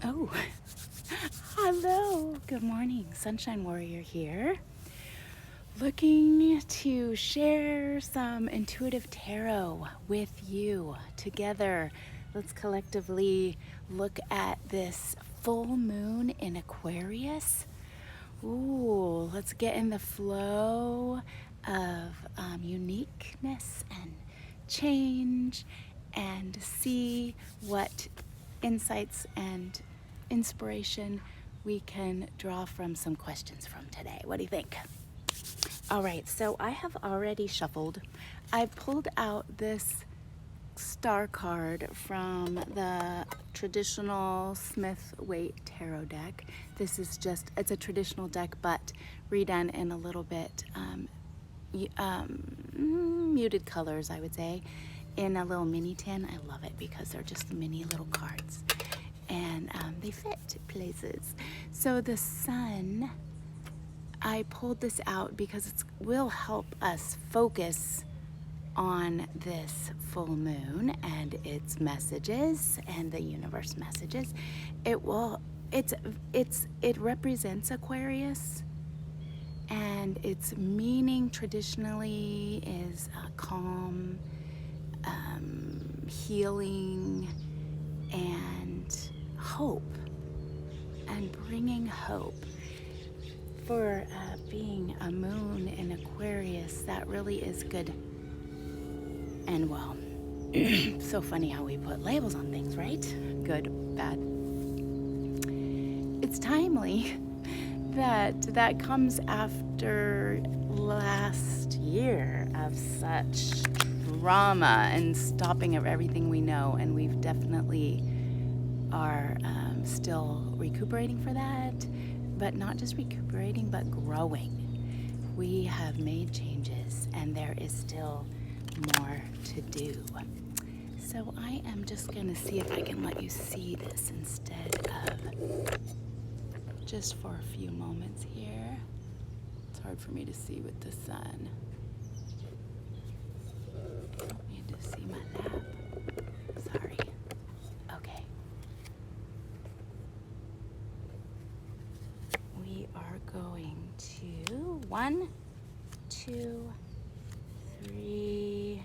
Oh, hello. Good morning. Sunshine Warrior here. Looking to share some intuitive tarot with you together. Let's collectively look at this full moon in Aquarius. Ooh, let's get in the flow of uniqueness and change and see what insights and inspiration we can draw from some questions from today. What do you think? All right, so I have already shuffled. I pulled out this star card from the traditional Smith-Waite tarot deck. This is it's a traditional deck, but redone in a little bit muted colors, I would say, in a little mini tin. I love it because they're just mini little cards, and they fit places. So the sun, I pulled this out because it will help us focus on this full moon and its messages and the universe messages. It represents Aquarius, and its meaning traditionally is calm, healing, and hope, and bringing hope. For being a moon in Aquarius, that really is good. And well, so funny how we put labels on things, right? Good, bad. It's timely that comes after last year of such drama and stopping of everything we know, and we've definitely are still recuperating for that, but not just recuperating, but growing. We have made changes, and there is still more to do. So I am just gonna see if I can let you see this instead of just for a few moments here. It's hard for me to see with the sun. I need to see my lap. Sorry. Okay. We are going to 1, 2, 3.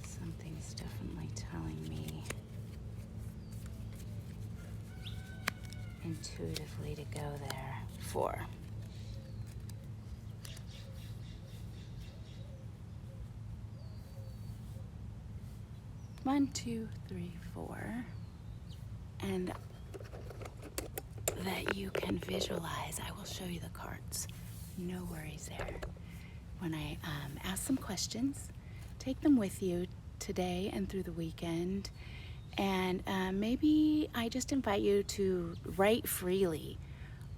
Something's definitely telling me intuitively to go there. 4. One, 2, 3, 4. And that you can visualize. I will show you the cards. No worries there. When I ask some questions, take them with you today and through the weekend. And maybe I just invite you to write freely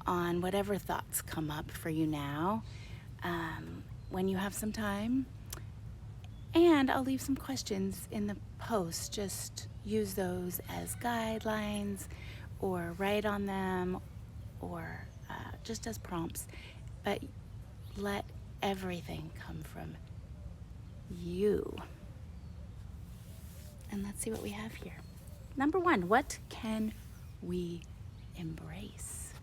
on whatever thoughts come up for you now when you have some time. And I'll leave some questions in the post. Just use those as guidelines, or write on them, or just as prompts. But let everything come from you. And let's see what we have here. Number 1, what can we embrace?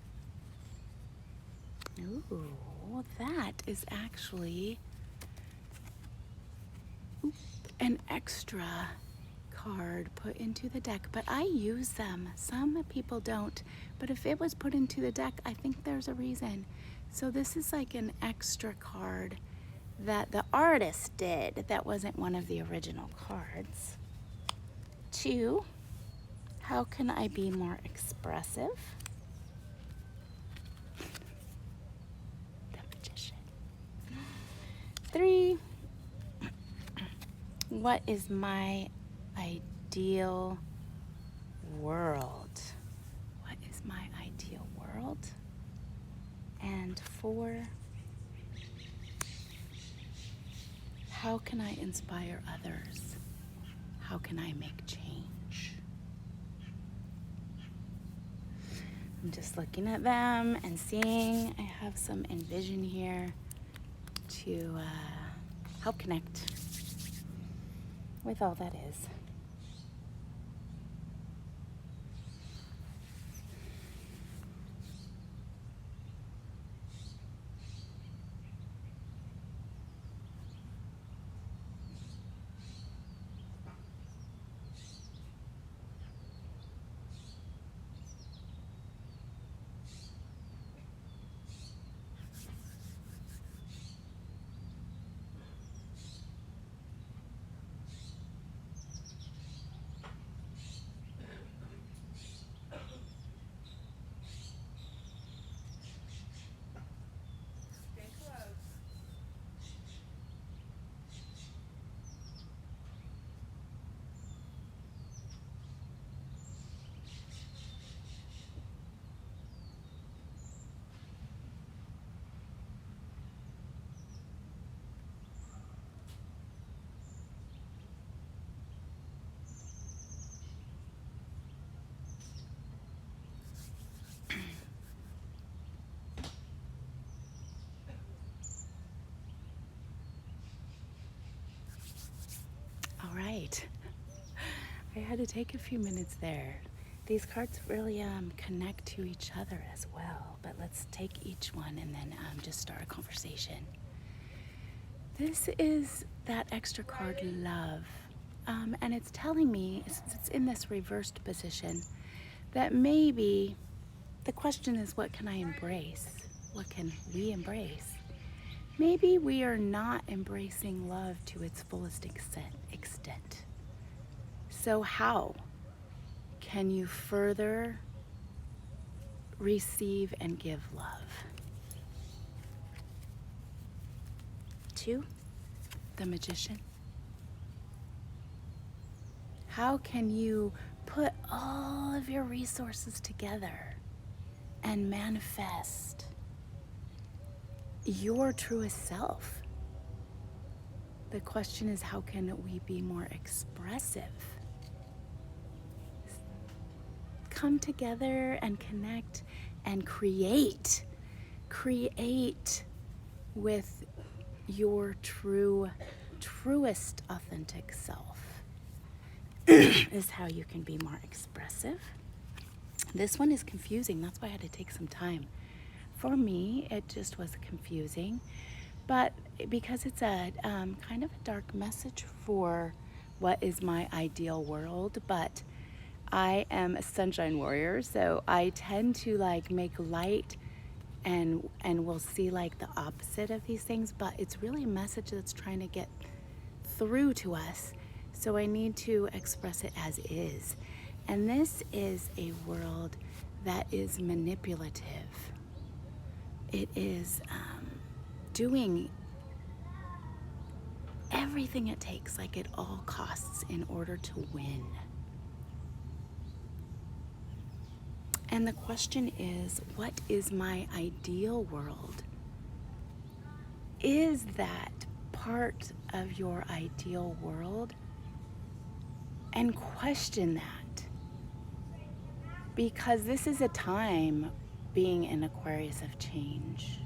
Ooh, that is actually an extra card put into the deck, but I use them. Some people don't, but if it was put into the deck, I think there's a reason. So this is like an extra card that the artist did that wasn't one of the original cards. 2, how can I be more expressive? The Magician. 3, what is my ideal world? What is my ideal world? And 4, how can I inspire others? How can I make change? I'm just looking at them and seeing I have some envision here to help connect with all that is. right. I had to take a few minutes there. These cards really connect to each other as well, but let's take each one and then just start a conversation. This is that extra card, love, and it's telling me, since it's in this reversed position, that maybe the question is, what can I embrace? What can we embrace? Maybe we are not embracing love to its fullest extent. So how can you further receive and give love? 2, the Magician. How can you put all of your resources together and manifest your truest self? The question is, how can we be more expressive? Come together and connect and create with your truest authentic self is how you can be more expressive. This one is confusing. That's why I had to take some time. For me, it just was confusing, but because it's a kind of a dark message for what is my ideal world, but I am a sunshine warrior, so I tend to like make light and we'll see like the opposite of these things, but it's really a message that's trying to get through to us. So I need to express it as is. And this is a world that is manipulative. It is doing everything it takes, like at all costs, in order to win. And the question is, what is my ideal world? Is that part of your ideal world? And question that. Because this is a time, being in Aquarius, of change.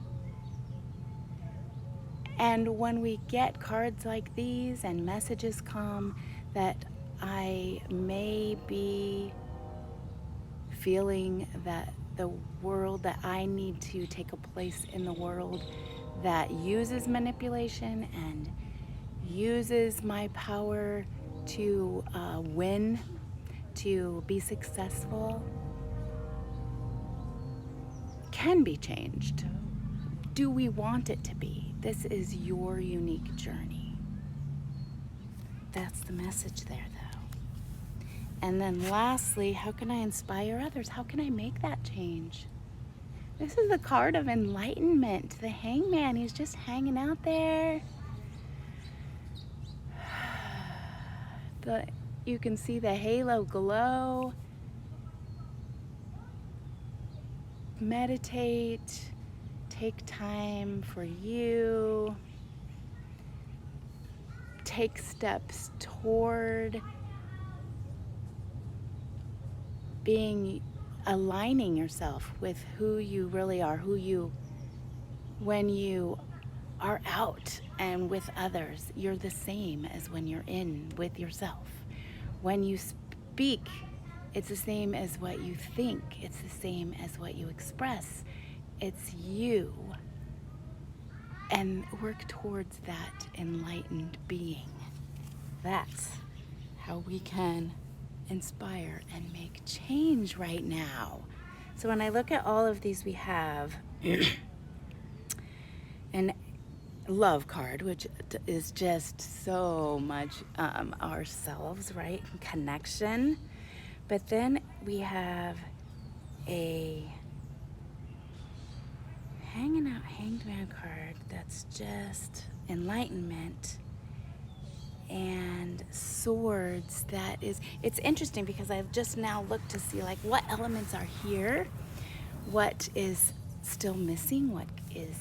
And when we get cards like these and messages come that I may be feeling that the world, that I need to take a place in the world that uses manipulation and uses my power to win, to be successful, can be changed. Do we want it to be? This is your unique journey. That's the message there, though. And then lastly, how can I inspire others? How can I make that change? This is the card of enlightenment, the hangman. He's just hanging out there. You can see the halo glow. Meditate. Take time for you. Take steps toward aligning yourself with who you really are, when you are out and with others, you're the same as when you're in with yourself. When you speak, it's the same as what you think. It's the same as what you express. It's you. And work towards that enlightened being. That's how we can inspire and make change right now. So when I look at all of these, we have an love card, which is just so much ourselves, right? Connection. But then we have a hanging out hanged man card that's just enlightenment and swords. It's interesting because I've just now looked to see like what elements are here, what is still missing, what is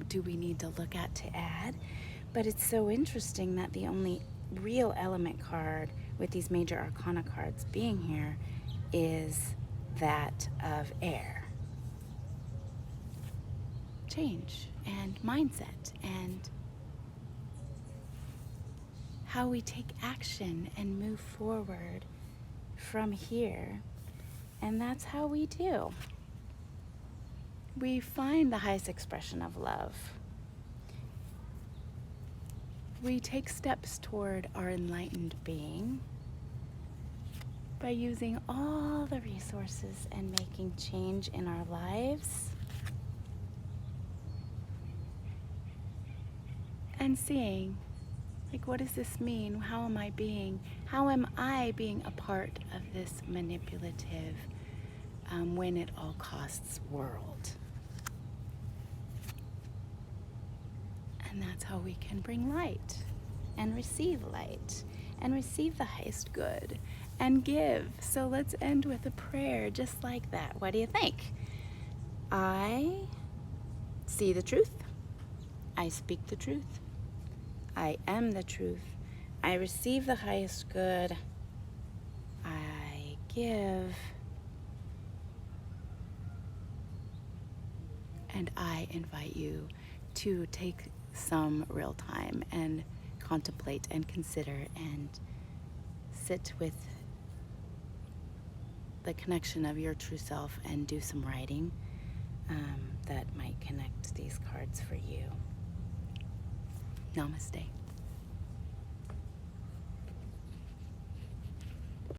do we need to look at to add. But it's so interesting that the only real element card with these major arcana cards being here is that of air. Change and mindset and how we take action and move forward from here. And that's how we do. We find the highest expression of love. We take steps toward our enlightened being by using all the resources and making change in our lives and seeing, like, what does this mean? How am I being a part of this manipulative, win at all costs world? And that's how we can bring light and receive the highest good and give. So let's end with a prayer just like that. What do you think? I see the truth. I speak the truth. I am the truth. I receive the highest good. I give. And I invite you to take some real time and contemplate and consider and sit with the connection of your true self and do some writing that might connect these cards for you. Namaste.